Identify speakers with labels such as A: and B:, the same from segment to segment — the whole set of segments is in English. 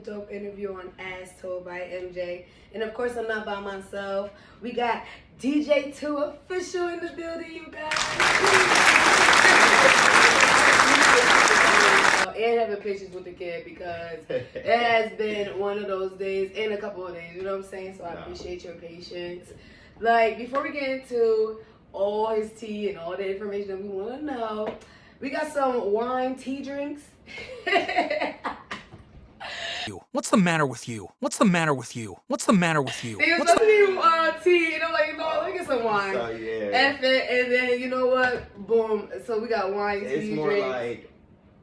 A: dope interview on As Told by MJ. And of course, I'm not by myself. We got DJ 2 official in the building, you guys. And having pictures with the kid because it has been one of those days and a couple of days, you know what I'm saying? So I appreciate your patience. Like, before we get into all his tea and all the information that we want to know, we got some wine tea drinks.
B: What's the matter with you? What's the matter with you? What's the matter with you?
A: They was supposed to be tea, and I'm like, no, let me get some wine.
C: So, yeah.
A: F it, and then, you know what? Boom. So we got wine tea
C: It's more
A: drinks.
C: like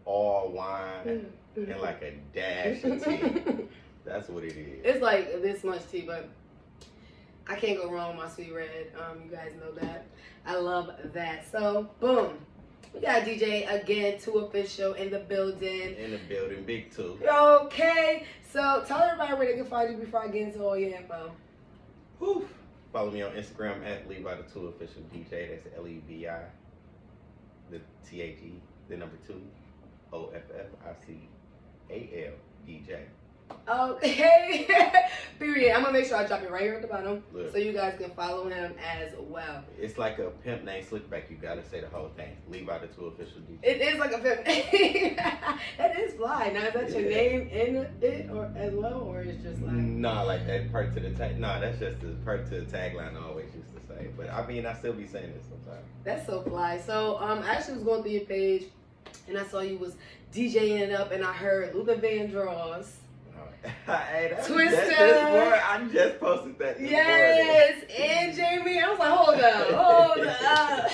C: all wine and like a dash of tea. That's what it is.
A: It's like this much tea, but I can't go wrong with my sweet red. You guys know that. I love that. So, boom. We got DJ again, 2 official in the building.
C: In the building, big 2.
A: Okay. So, tell everybody where they can find you before I get into all your info.
C: Whew. Follow me on Instagram at Levi the 2 official DJ. That's Levi, the THE, the number 2, OFFICAL DJ.
A: Okay. Period. I'm gonna make sure I drop it right here at the bottom.
C: Look.
A: So you guys can follow him as well.
C: It's like a pimp named Slickback. You gotta say the whole thing. Levi the 2 official DJ.
A: It is like a pimp. That is fly. Now is that your name in it or as well, or it's just like
C: Nah, like that part to the tag. Nah, that's just the part to the tagline I always used to say. But I mean, I still be saying it sometimes.
A: That's so fly. So I actually was going through your page and I saw you was DJing it up and I heard Luther Vandross.
C: Hey,
A: Twister.
C: I just posted that this
A: Yes, and Jamie. I was like, hold up.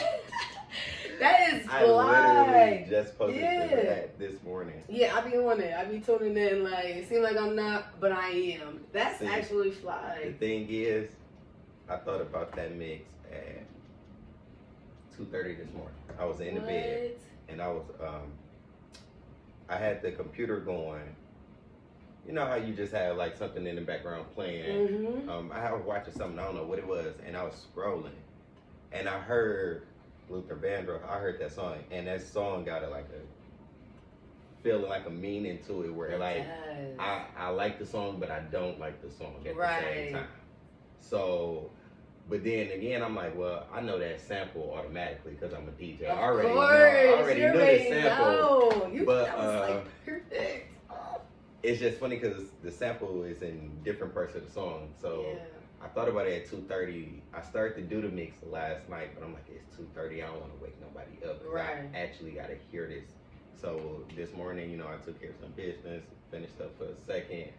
A: That is
C: I
A: fly.
C: literally just posted
A: Yeah.
C: that this morning.
A: Yeah, I be on it. I be tuning in. Like, it seems like I'm not, but I am. That's
C: See,
A: actually
C: The
A: fly.
C: thing is, I thought about that mix at 2:30 this morning. I was in the bed and I was I had the computer going. You know how you just have like something in the background playing.
A: Mm-hmm.
C: I was watching something, I don't know what it was, and I was scrolling, and I heard Luther Vandross. I heard that song, and that song got a feeling like a meaning to it, where like I like the song, but I don't like the song at the same time. So, but then again, I'm like, well, I know that sample automatically because I'm a DJ. I already knew the sample.
A: That was like perfect.
C: It's just funny because the sample is in different parts of the song. So I thought about it at 2:30. I started to do the mix last night, but I'm like, it's 2:30. I don't want to wake nobody up. I actually got to hear this. So this morning, you know, I took care of some business, finished up for a second.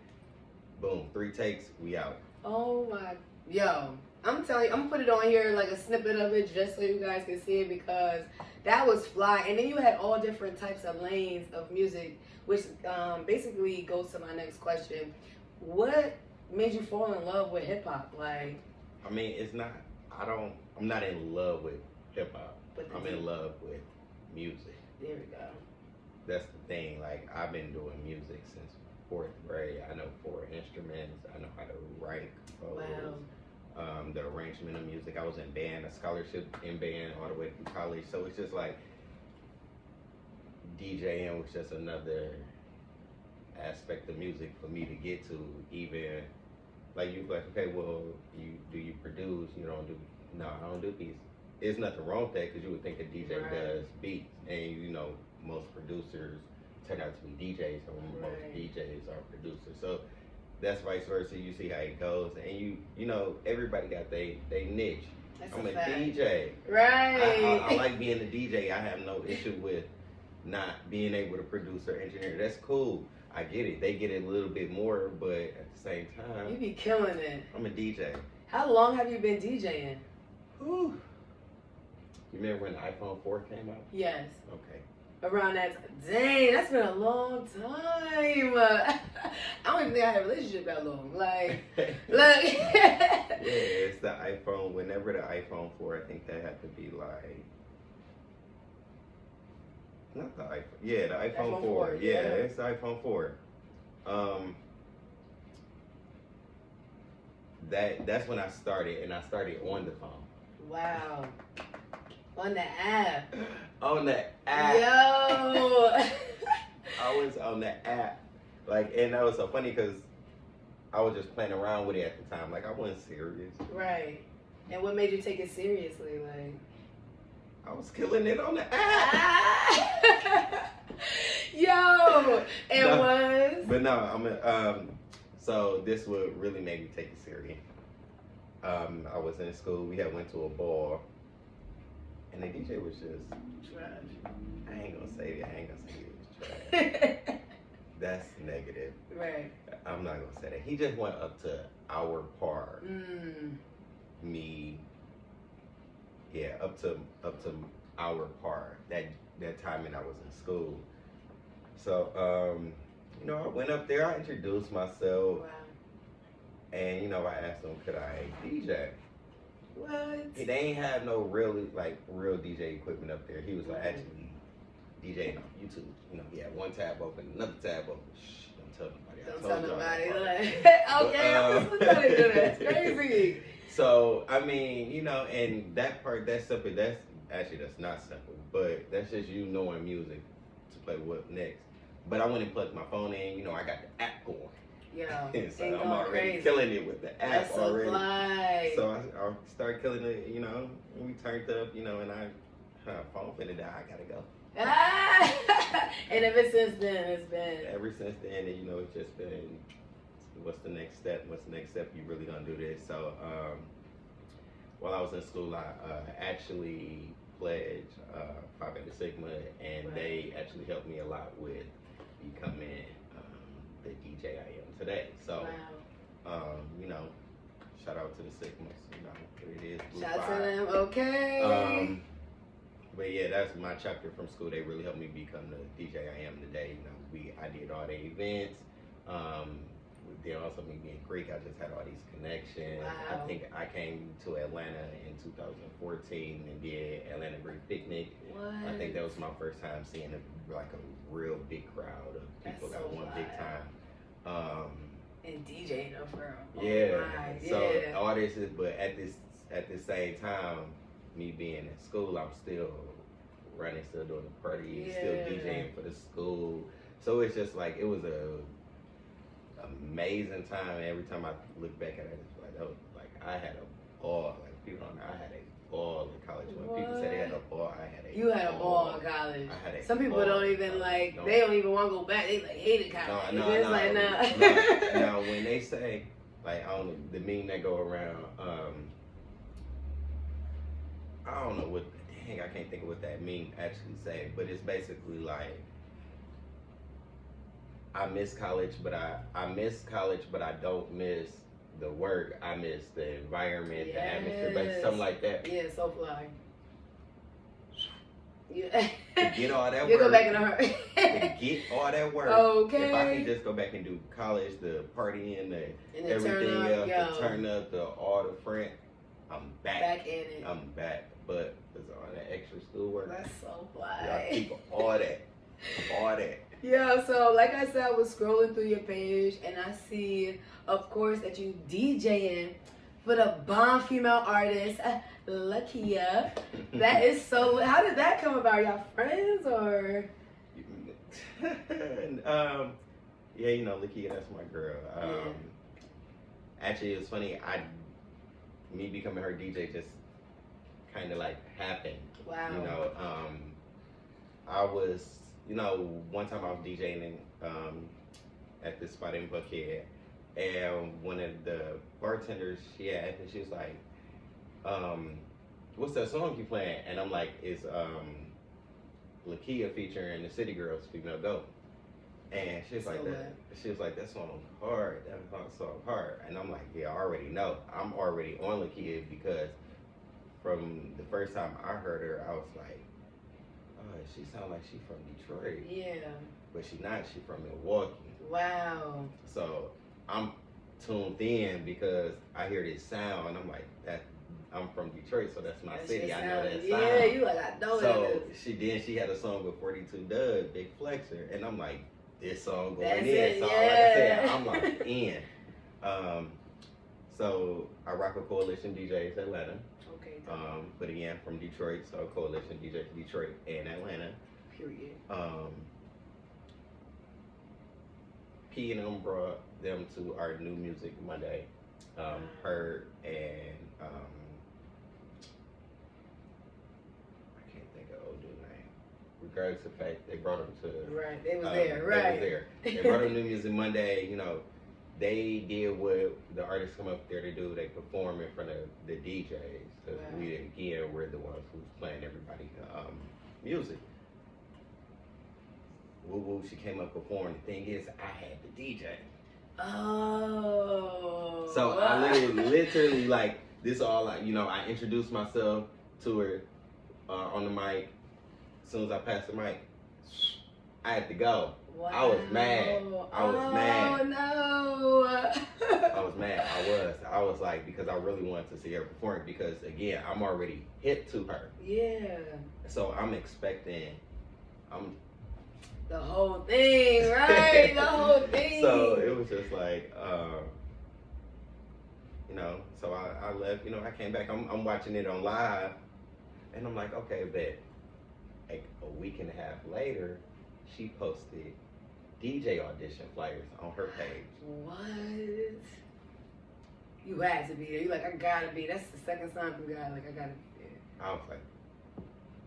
C: Boom, 3 takes, we out.
A: Oh my, yo. I'm telling you, I'm gonna put it on here like a snippet of it just so you guys can see it because that was fly. And then you had all different types of lanes of music, which basically goes to my next question. What made you fall in love with hip hop? Like,
C: I mean, I'm not in love with hip hop. I'm in love with music.
A: There we go.
C: That's the thing. Like, I've been doing music since 4th grade. I know 4 instruments. I know how to write, compose.
A: Wow.
C: The arrangement of music. I was in band, a scholarship in band all the way through college. So it's just like DJing was just another aspect of music for me to get to. Even like you like, okay, well, you produce? You don't do? No, I don't do beats. There's nothing wrong with that because you would think a DJ does beats, and you know most producers turn out to be DJs, or most DJs are producers. So that's vice versa. You see how it goes, and you know everybody got they niche. I'm a DJ.
A: Right.
C: I like being a DJ. I have no issue with not being able to produce or engineer. That's cool. I get it. They get it a little bit more, but at the same time,
A: You be killing it.
C: I'm a DJ.
A: How long have you been DJing?
C: Whew. You remember when the iPhone 4 came out?
A: Yes.
C: Okay.
A: Around that dang, that's been a long time. I don't even think I had a relationship that long. Like, look.
C: Yeah, it's the iPhone. Whenever the iPhone 4, I think that had to be like, not the iPhone. Yeah, the iPhone 4. Yeah, it's the iPhone 4. That's when I started, and I started on the phone.
A: Wow. On the app.
C: On the app.
A: Yo.
C: I was on the app. Like, and that was so funny because I was just playing around with it at the time. Like, I wasn't serious.
A: Right. And what made you take it seriously? Like,
C: I was killing it on the app.
A: yo, it
C: No,
A: was.
C: But no, so this would really make me take it serious. I was in school. We had went to a ball, and the DJ was just
A: Trash.
C: I ain't gonna say it was trash. That's negative.
A: Right.
C: I'm not gonna say that. He just went up to our par. Me. Yeah, up to our par. That time when I was in school. So you know, I went up there. I introduced myself.
A: Wow.
C: And you know, I asked him, could I DJ?
A: What?
C: They ain't have no real DJ equipment up there. He was like actually DJing on YouTube. You know, he had one tab open, another tab open. Shh, don't tell nobody.
A: Don't tell nobody. Like,
C: But,
A: okay, I'm just gonna do that. It's crazy.
C: So I mean, you know, and that part, that's simple. That's not simple, but that's just you knowing music to play what next. But I went and plugged my phone in. You know, I got the app going.
A: Yeah.
C: So I'm already killing it with the app
A: That's
C: already.
A: Fly.
C: So I started killing it, you know, and we turned up, you know, and phone finna die, I gotta go.
A: And ever since then, it's been.
C: Ever since then, you know, it's just been, what's the next step? What's the next step? You really gonna do this? So while I was in school, I actually pledged Phi Beta Sigma, and they actually helped me a lot with becoming the DJ I am today. So, you know, shout out to the Sigmas, you know, it is Blue
A: Shout out
C: Phi.
A: to them, okay.
C: But yeah, that's my chapter from school. They really helped me become the DJ I am today. You know, I did all the events. Then also me being Greek, I just had all these connections.
A: Wow.
C: I think I came to Atlanta in 2014 and did Atlanta Greek Picnic.
A: What?
C: I think that was my first time seeing a real big crowd of people that won big time.
A: And DJ, no for real.
C: Yeah. So all this is, but at the same time, me being in school, I'm still running, still doing the parties, still DJing for the school. So it's just like, it was a amazing time. And every time I look back at it, it's like, that was like, I had a ball. Like, people don't know, I had a ball in college. When people say they had a ball, I had a
A: You had a ball in college.
C: I had a
A: Some people
C: ball.
A: don't even like, they don't even want to go back. They like hated college. It's like, nah.
C: Now, when they say, like, I don't know, the meme that go around, I don't know what, dang, I can't think of what that meme actually say, but it's basically like, I miss college, but I don't miss the work. I miss the environment, the atmosphere, but something like that.
A: Yeah, so fly. Yeah.
C: To get all that
A: You
C: work.
A: go back in a hurry.
C: To get all that work.
A: Okay.
C: If I could just go back and do college, the partying, the
A: and
C: everything
A: turn up,
C: else, the turn up, all the front, I'm back.
A: Back in it.
C: I'm back. But there's all that extra schoolwork.
A: That's so
C: Yeah,
A: fly.
C: I keep all that. All that.
A: Yeah, so like I said, I was scrolling through your page and I see, of course, that you DJing for the bomb female artist, Lakeyah. That is so, how did that come about? Y'all friends or?
C: Yeah, you know, Lakeyah, that's my girl. Actually, it's funny, me becoming her DJ just kind of like happened.
A: Wow.
C: You know, I was, you know, one time I was DJing at this spot in Buckhead, and one of the bartenders, she asked me, she was like, what's that song you playing? And I'm like, it's Lakeyah featuring the City Girls, Female Go. And she was like, that song hard, that song hard. And I'm like, yeah, I already know. I'm already on Lakeyah because from the first time I heard her, I was like, oh, she sounds like she from Detroit.
A: Yeah.
C: But she not, she from Milwaukee.
A: Wow.
C: So I'm tuned in because I hear this sound and I'm like, I'm from Detroit, so that's my city. I know that sound.
A: Yeah, you like, I know
C: so she had a song with 42 Doug, Big Flexer, and I'm like, this song going in.
A: It,
C: so like I said, I'm like in. So I rock with Coalition DJs Atlanta.
A: Okay.
C: But again, from Detroit, so Coalition DJs Detroit and Atlanta.
A: Period.
C: P and them brought them to our New Music Monday. Her and I can't think of old dude's name. Regardless of the fact, they brought them to.
A: Right, they was there, right.
C: They was there. They brought them New Music Monday. You know, they did what the artists come up there to do. They perform in front of the DJs. Because we, again, we're the ones who's playing everybody music. Woo woo, she came up performing. The thing is, I had the DJ.
A: Oh.
C: So I literally like this all like, you know, I introduced myself to her on the mic. As soon as I passed the mic, I had to go.
A: Wow.
C: I was mad. I was mad.
A: Oh no.
C: I was mad. I was like, because I really wanted to see her perform because again, I'm already hip to her.
A: Yeah.
C: So I'm expecting
A: the whole thing, right? The whole thing.
C: So it was just like, you know, so I left, you know, I came back, I'm watching it on live, and I'm like, okay, but like a week and a half later, she posted DJ audition flyers on her page.
A: What? You had to be there. You like, I gotta be. That's the second sign from God. Like, I gotta be there.
C: I was like,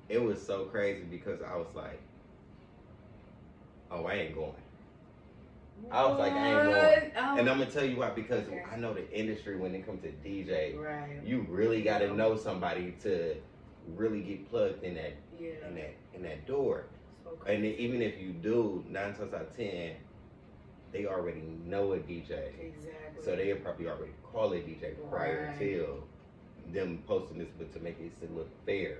C: it was so crazy because I was like, oh, I ain't going. I was like, I ain't going.
A: Oh.
C: And I'm going to tell you why, because I know the industry when it comes to DJ,
A: right.
C: You really got to know somebody to really get plugged in that in that door. Okay. And even if you do, 9 times out of 10, they already know a DJ.
A: Exactly.
C: So they'll probably already call a DJ prior to them posting this, but to make it look fair,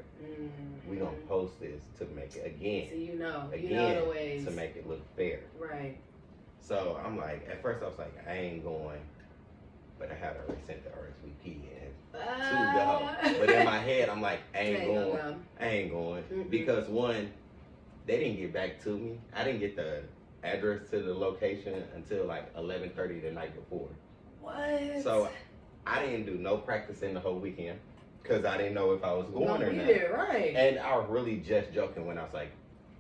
C: we gonna post this to make it again.
A: So you know the ways
C: to make it look fair.
A: Right.
C: So I'm like, at first I was like, I ain't going, but I had already sent the RSVP in to go. But in my head, I'm like, I ain't going because one, they didn't get back to me. I didn't get the address to the location until like 11:30 the night before.
A: What?
C: So I didn't do no practicing the whole weekend because I didn't know if I was going or not.
A: Right.
C: And I was really just joking when I was like,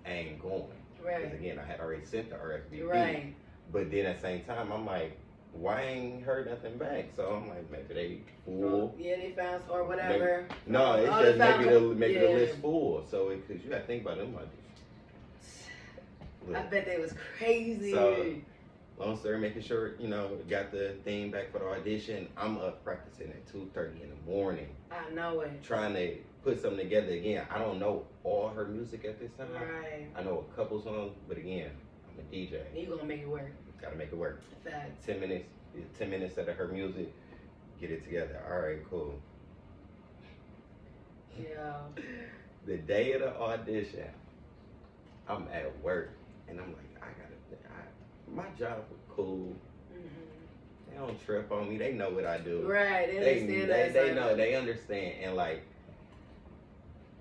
C: I ain't going.
A: Right.
C: Because again, I had already sent the RSVP.
A: Right.
C: But then at the same time, I'm like, why ain't heard nothing back? So I'm like, maybe they full.
A: Yeah, they found or whatever.
C: No, it's just maybe the list full. So because you got to think about them like this.
A: I bet they was crazy.
C: So, long story, making sure, you know, got the thing back for the audition. I'm up practicing at 2:30 in the morning.
A: I know it.
C: Trying to put something together again. I don't know all her music at this time.
A: Right.
C: I know a couple songs, but again, I'm a DJ.
A: And you gonna make it work.
C: Gotta make it work.
A: Fact.
C: 10 minutes out of her music, get it together. All right, cool.
A: Yeah.
C: The day of the audition, I'm at work, and I'm like, my job was cool. They don't trip on me. They know what I do.
A: Right. They understand.
C: They know. They understand. And like,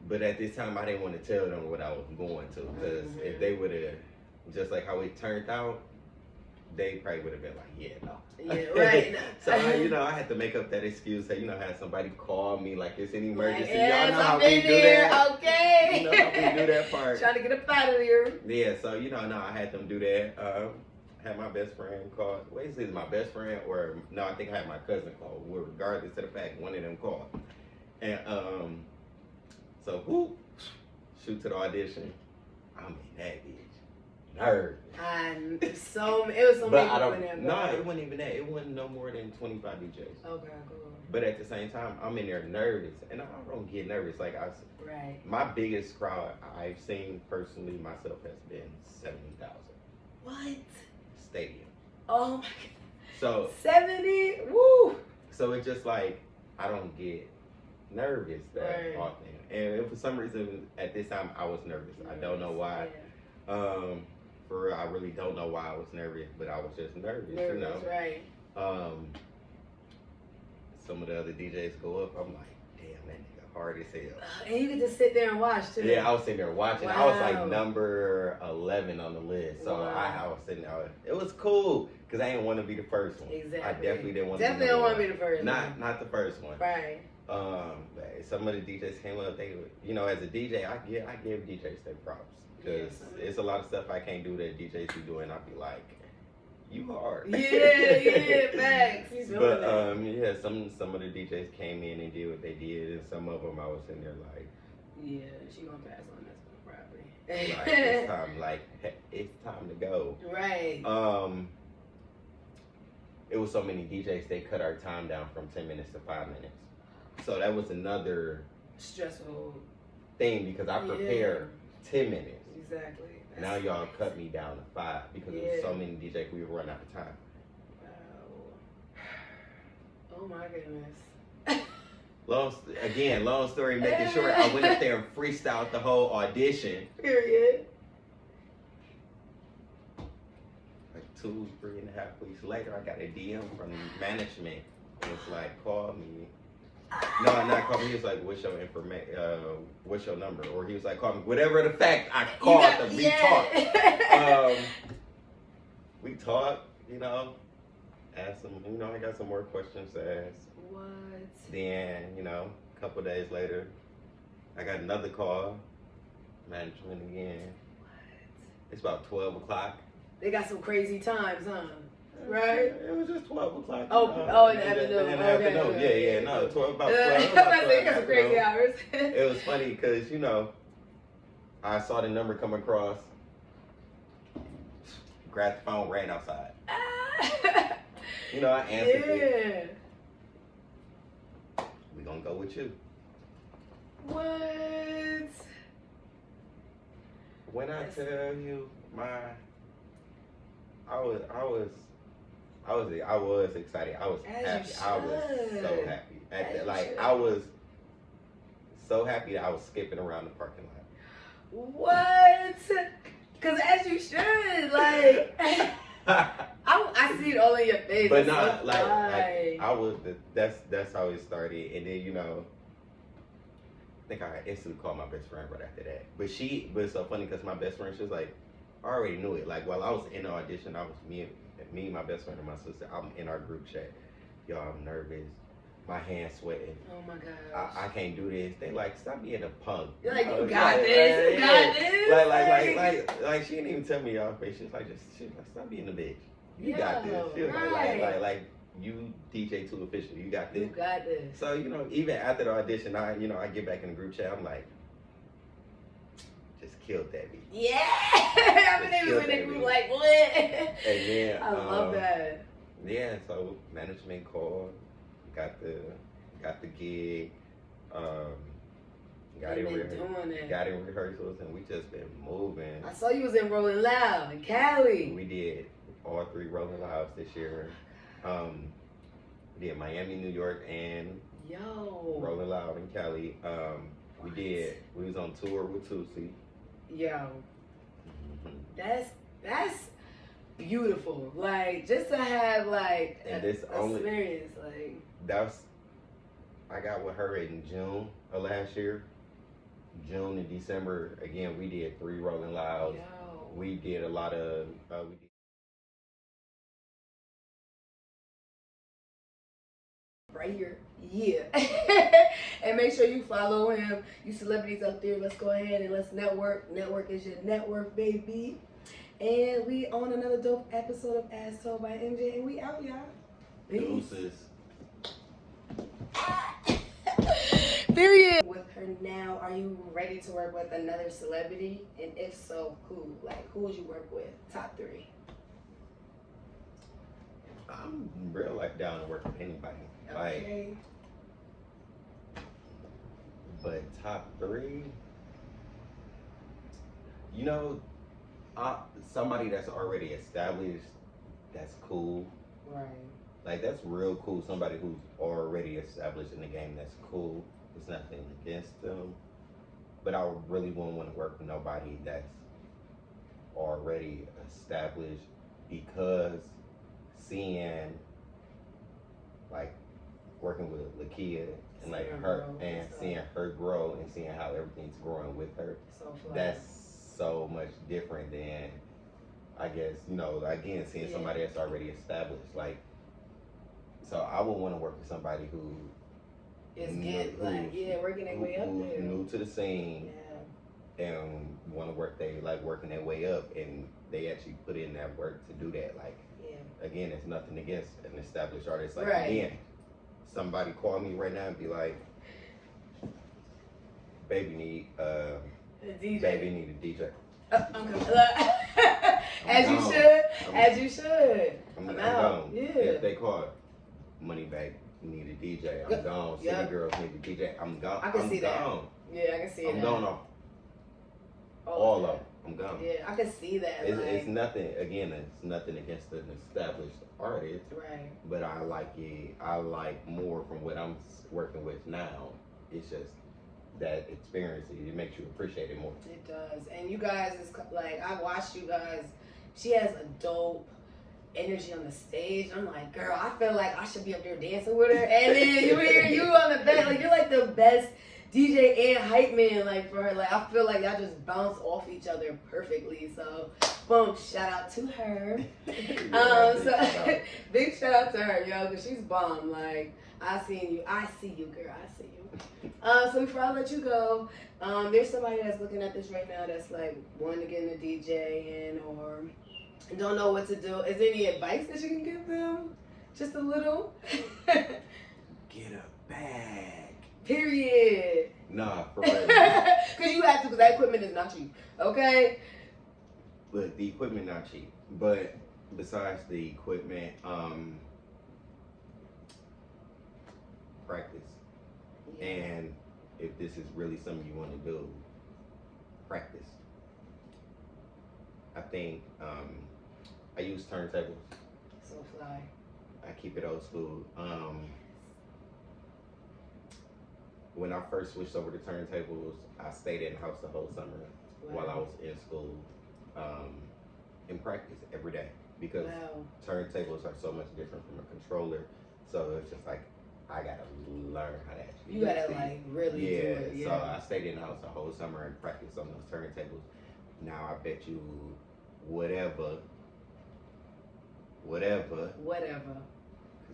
C: but at this time, I didn't want to tell them what I was going to, because if they would have, just like how it turned out, they probably would have been like, yeah, no.
A: Yeah, right.
C: So I had to make up that excuse. Say, have somebody call me like it's an emergency.
A: Yes,
C: y'all know how we do that.
A: Okay.
C: You know how we do that part.
A: Trying to get up out of here.
C: Yeah. So I had them do that. Had my best friend call. Wait, is it my best friend or no? I think I had my cousin call. Well, regardless of the fact, one of them called. And so shoot to the audition. I'm in that bitch. Nervous.
A: And it was so many people in there.
C: No, it wasn't even that. It wasn't no more than 25 DJs.
A: Okay, cool.
C: But at the same time, I'm in there nervous, and I don't get nervous. Like my biggest crowd I've seen personally myself has been 70,000.
A: What?
C: Stadium.
A: Oh my God.
C: So
A: 70? Woo!
C: So it's just like I don't get nervous that often, and for some reason at this time I was nervous. I don't know why. Yeah. For real, I really don't know why I was nervous, but I was just nervous.
A: Right.
C: Some of the other DJs go up. I'm like, damn, that nigga hard as hell.
A: And you could just sit there and watch too.
C: Yeah, I was sitting there watching.
A: Wow.
C: I was like number 11 on the list, so I was sitting there. It was cool because I didn't want to be the first one.
A: Exactly.
C: I definitely didn't want.
A: Definitely don't want to be the first.
C: Not the first one.
A: Right.
C: Some of the DJs came up. They, as a DJ, I give DJs their props because it's a lot of stuff I can't do that DJs be doing. I'd be like, you hard.
A: Yeah, facts. He's doing
C: But
A: that.
C: yeah, some of the DJs came in and did what they did, and some of them I was in there like,
A: yeah, she gonna pass on this one probably.
C: it's time to go.
A: Right.
C: It was so many DJs, they cut our time down from 10 minutes to 5 minutes. So that was another
A: Stressful
C: thing because I prepared 10 minutes.
A: Exactly.
C: Now y'all cut me down to 5 because there was so many DJs we would run out of time.
A: Wow. Oh my goodness.
C: Long story making short, I went up there and freestyled the whole audition.
A: Period.
C: Like 2.5 weeks later, I got a DM from management. It was like, call me. No, not call me. He was like, what's your what's your number? Or he was like, call me. Whatever the fact, I called them. We talked. We talked, you know, asked them, you know, I got some more questions to ask.
A: What?
C: Then, you know, a couple days later, I got another call. Management again.
A: What?
C: It's about 12 o'clock.
A: They got some crazy times, huh? Right?
C: It was just 12 o'clock.
A: Oh, in the afternoon.
C: In the afternoon. Yeah. No, 12, about 12.
A: I think got some crazy hours.
C: It was funny because, you know, I saw the number come across, grabbed the phone, ran outside. You know, I answered it. We gonna go with you.
A: What?
C: When I tell you I was excited. I was happy. I was so happy. I was so happy that I was skipping around the parking lot.
A: What? Cause as you should, like I see it all in your face.
C: But not like I was. That's how it started, and then you know, I think I instantly called my best friend right after that. But it's so funny because my best friend, she was like, I already knew it. Like while I was in the audition, I was me, my best friend, and my sister. I'm in our group chat. Y'all, I'm nervous. My hands sweating.
A: Oh my gosh.
C: I can't do this. They like, stop being a punk.
A: You're like, you got this. You got this.
C: Like she didn't even tell me y'all face. She's like, stop being a bitch. You got this. She was
A: right.
C: like you DJ too official. You got this.
A: You got this.
C: So you know, even after the audition, I get back in the group chat. I'm like, just killed that beat.
A: Yeah. I mean, they was in the group like, what?
C: And then
A: I love that.
C: Yeah. So management called. Got the gig. Got in rehearsals, and we just been moving.
A: I saw you was in Rolling Loud in Cali.
C: We did all 3 Rolling Louds this year. We did Miami, New York, and Rolling Loud in Cali. We was on tour with Tusi.
A: Yo, that's beautiful. Like just to have like
C: and this
A: experience, like
C: I got with her in June of last year. June and December again. We did 3 Rolling Louds.
A: Yo.
C: We did a lot of.
A: Right here. Yeah. And make sure you follow him. You celebrities out there, let's go ahead and let's network. Network is your net worth, baby. And we on another dope episode of As Told by MJ, and we out, y'all.
C: Deuces.
A: Period. With her now, are you ready to work with another celebrity? And if so, who? Like, who would you work with? Top 3.
C: I'm real life down to work with anybody.
A: Okay.
C: But top 3, you know, somebody that's already established, that's cool.
A: Right.
C: Like that's real cool. Somebody who's already established in the game, that's cool. There's nothing against them. But I really wouldn't want to work with nobody that's already established, because seeing like working with Lakeyah and like her and seeing her grow and seeing how everything's growing with her, that's so much different than, I guess, you know, again, seeing somebody that's already established. Like, so I would want to work with somebody who
A: is working their way up there,
C: new to the scene, and want to work working their way up, and they actually put in that work to do that. Like, again, it's nothing against an established artist. Like
A: Right.
C: again, somebody call me right now and be like, baby need
A: A DJ.
C: baby need a DJ.
A: I'm as you
C: gone.
A: should.
C: I'm-
A: As you should.
C: I'm
A: I'm
C: gone.
A: out. Yeah.
C: If they call money bag need a DJ, I'm
A: Yep.
C: gone. City
A: Yep.
C: girls need a DJ, I'm gone.
A: I can
C: I'm
A: see that.
C: gone.
A: Yeah, I can see it.
C: I'm gone off all of them. I'm gone.
A: Yeah, I can see that.
C: It's nothing. Again, it's nothing against an established artist,
A: right.
C: but I like it. I like more from what I'm working with now. It's just that experience. It makes you appreciate it more.
A: It does. And you guys is like, I watched you guys. She has a dope energy on the stage. I'm like, girl, I feel like I should be up there dancing with her. And then you hear you on the back, like you're like the best DJ and hype man, like for her. Like I feel like y'all just bounce off each other perfectly. So, boom, shout out to her. So big shout out to her, yo, because she's bomb. Like I see you, girl, I see you. So before I let you go, there's somebody that's looking at this right now that's like wanting to get into DJing or don't know what to do. Is there any advice that you can give them? Just a little.
C: Get a bag.
A: Period.
C: Nah, for real.
A: Because you have to, because that equipment is not cheap. Okay?
C: Look, the equipment not cheap, but besides the equipment, practice.
A: Yeah.
C: And if this is really something you want to do, practice. I think I use turntables.
A: So fly.
C: I keep it old school. When I first switched over to turntables, I stayed in the house the whole summer while I was in school, in practice every day because turntables are so much different from a controller. So it's just like I gotta learn how to actually.
A: You gotta like really do it.
C: So
A: Yeah.
C: I stayed in the house the whole summer and practiced on those turntables. Now I bet you whatever, because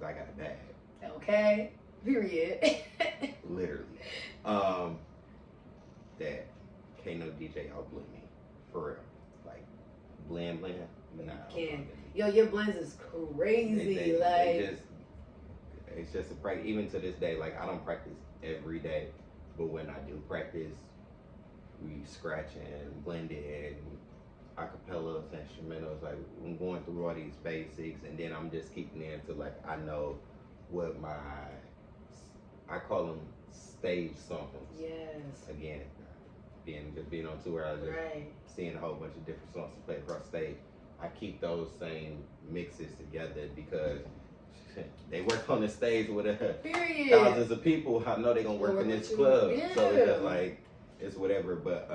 C: I got a bag.
A: Okay. Period.
C: Literally. That can't no DJ outblend me. For real. Like blend. Nah.
A: Can't. Yo, your blends is crazy.
C: It's just a practice. Even to this day, like I don't practice every day, but when I do practice, we scratch and blend it and acapellas, instrumentals. Like I'm going through all these basics, and then I'm just keeping it until like I know what I call them stage songs.
A: Yes.
C: Again, being on tour, I was just seeing a whole bunch of different songs to play across stage. I keep those same mixes together because they work on the stage with thousands of people. I know they're gonna work in this club, so it's just like it's whatever. But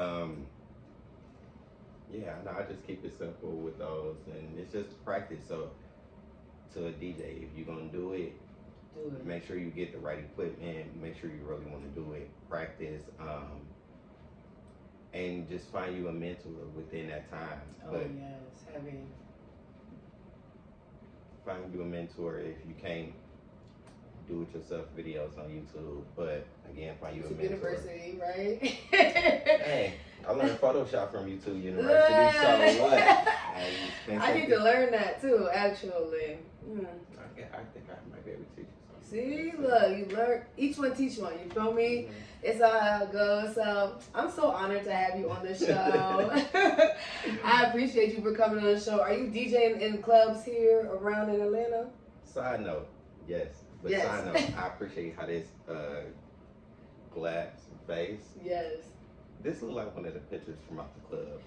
C: yeah, no, I just keep it simple with those, and it's just practice. So to a DJ, if you're gonna do it. Make sure you get the right equipment. Make sure you really want to do it. Practice, and just find you a mentor within that time.
A: But yes, heavy.
C: Find you a mentor if you can't do it yourself. Videos on YouTube, but again, find you a mentor.
A: University, right?
C: Hey, I learned Photoshop from YouTube University. So what?
A: I need to learn that too, actually.
C: I think I might be able to teach you.
A: See, look, you learn. Each one teach one. You feel me?
C: Mm-hmm.
A: It's all how it goes. So I'm so honored to have you on the show. I appreciate you for coming on the show. Are you DJing in clubs here around in Atlanta?
C: Side note, yes. But side note, I appreciate how this glass vase.
A: Yes.
C: This looks like one of the pictures from out the club.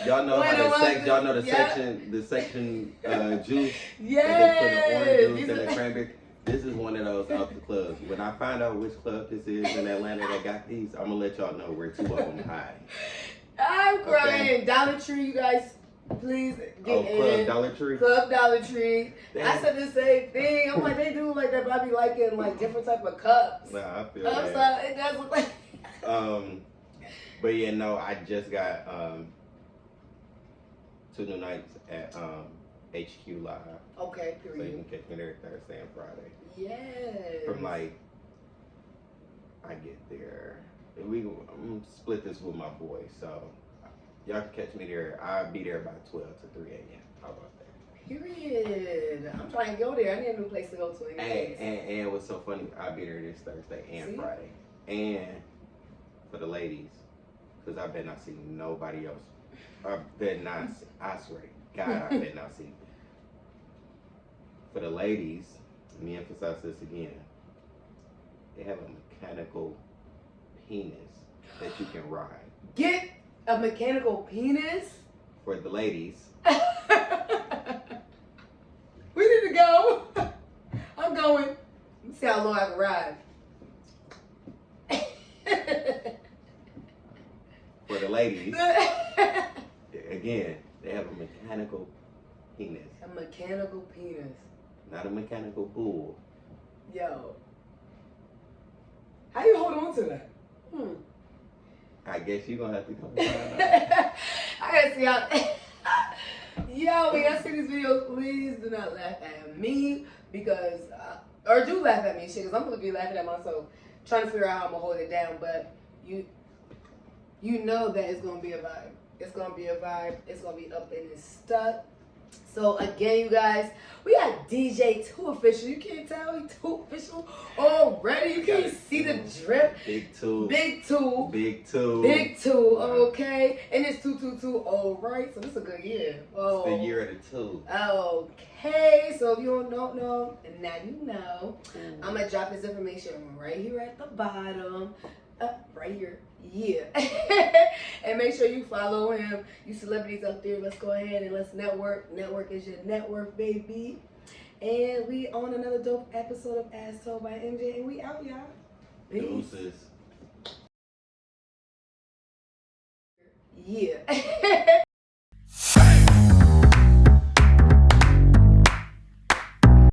C: Y'all know the section juice.
A: Yes.
C: And they put the orange juice and the cranberry. This is one of those out the clubs. When I find out which club this is in Atlanta that got these, I'm gonna let y'all know where two of them hide.
A: I'm crying. Okay. Dollar Tree, you guys, please get in.
C: Club Dollar Tree.
A: Club Dollar Tree.
C: Damn.
A: I said the same thing. I'm like, they do like that, but I be liking like different type of cups.
C: Nah, I feel
A: that.
C: that.
A: It does look like.
C: But yeah, no, I just got 2 new nights at HQ Live.
A: Okay, period.
C: So you can catch me there Thursday and Friday.
A: Yes.
C: From like, I get there. I'm split this with my boy, so y'all can catch me there. I'll be there by 12 to 3 a.m. How about that?
A: Period. I'm trying to go there. I need a new place to go to.
C: And what's so funny, I'll be there this Thursday and Friday. And for the ladies, because I bet not see nobody else. I bet not see, I swear to God, I bet not see. For the ladies, let me emphasize this again. They have a mechanical penis that you can ride.
A: Get a mechanical penis?
C: For the ladies.
A: We need to go. I'm going. Let's see how long I can ride.
C: For the ladies, again, they have a mechanical penis.
A: A mechanical penis.
C: Not a mechanical bull.
A: Yo. How you hold on to that?
C: I guess you're going to have to come.
A: I gotta see how. Yo, when y'all see these videos, please do not laugh at me because, or do laugh at me, shit, because I'm gonna be laughing at myself, trying to figure out how I'm gonna hold it down. But you know that it's gonna be a vibe. It's gonna be a vibe. It's gonna be up and it's stuck. So again, you guys, we got DJ 2 official. You can't tell he 2 official already. You can't see the drip.
C: Big 2.
A: Big 2.
C: Big 2.
A: Big 2. Okay, and it's 222. All right. So this is a good year. Oh,
C: it's the year of the 2.
A: Okay. So if you don't know, and now you know, I'm gonna drop his information right here at the bottom. Right here. Yeah. And make sure you follow him. You celebrities out there, let's go ahead and let's network. Network is your net worth, baby. And we on another dope episode of As Told by MJ, and we out, y'all. Peace.
C: Deuces.
A: Yeah.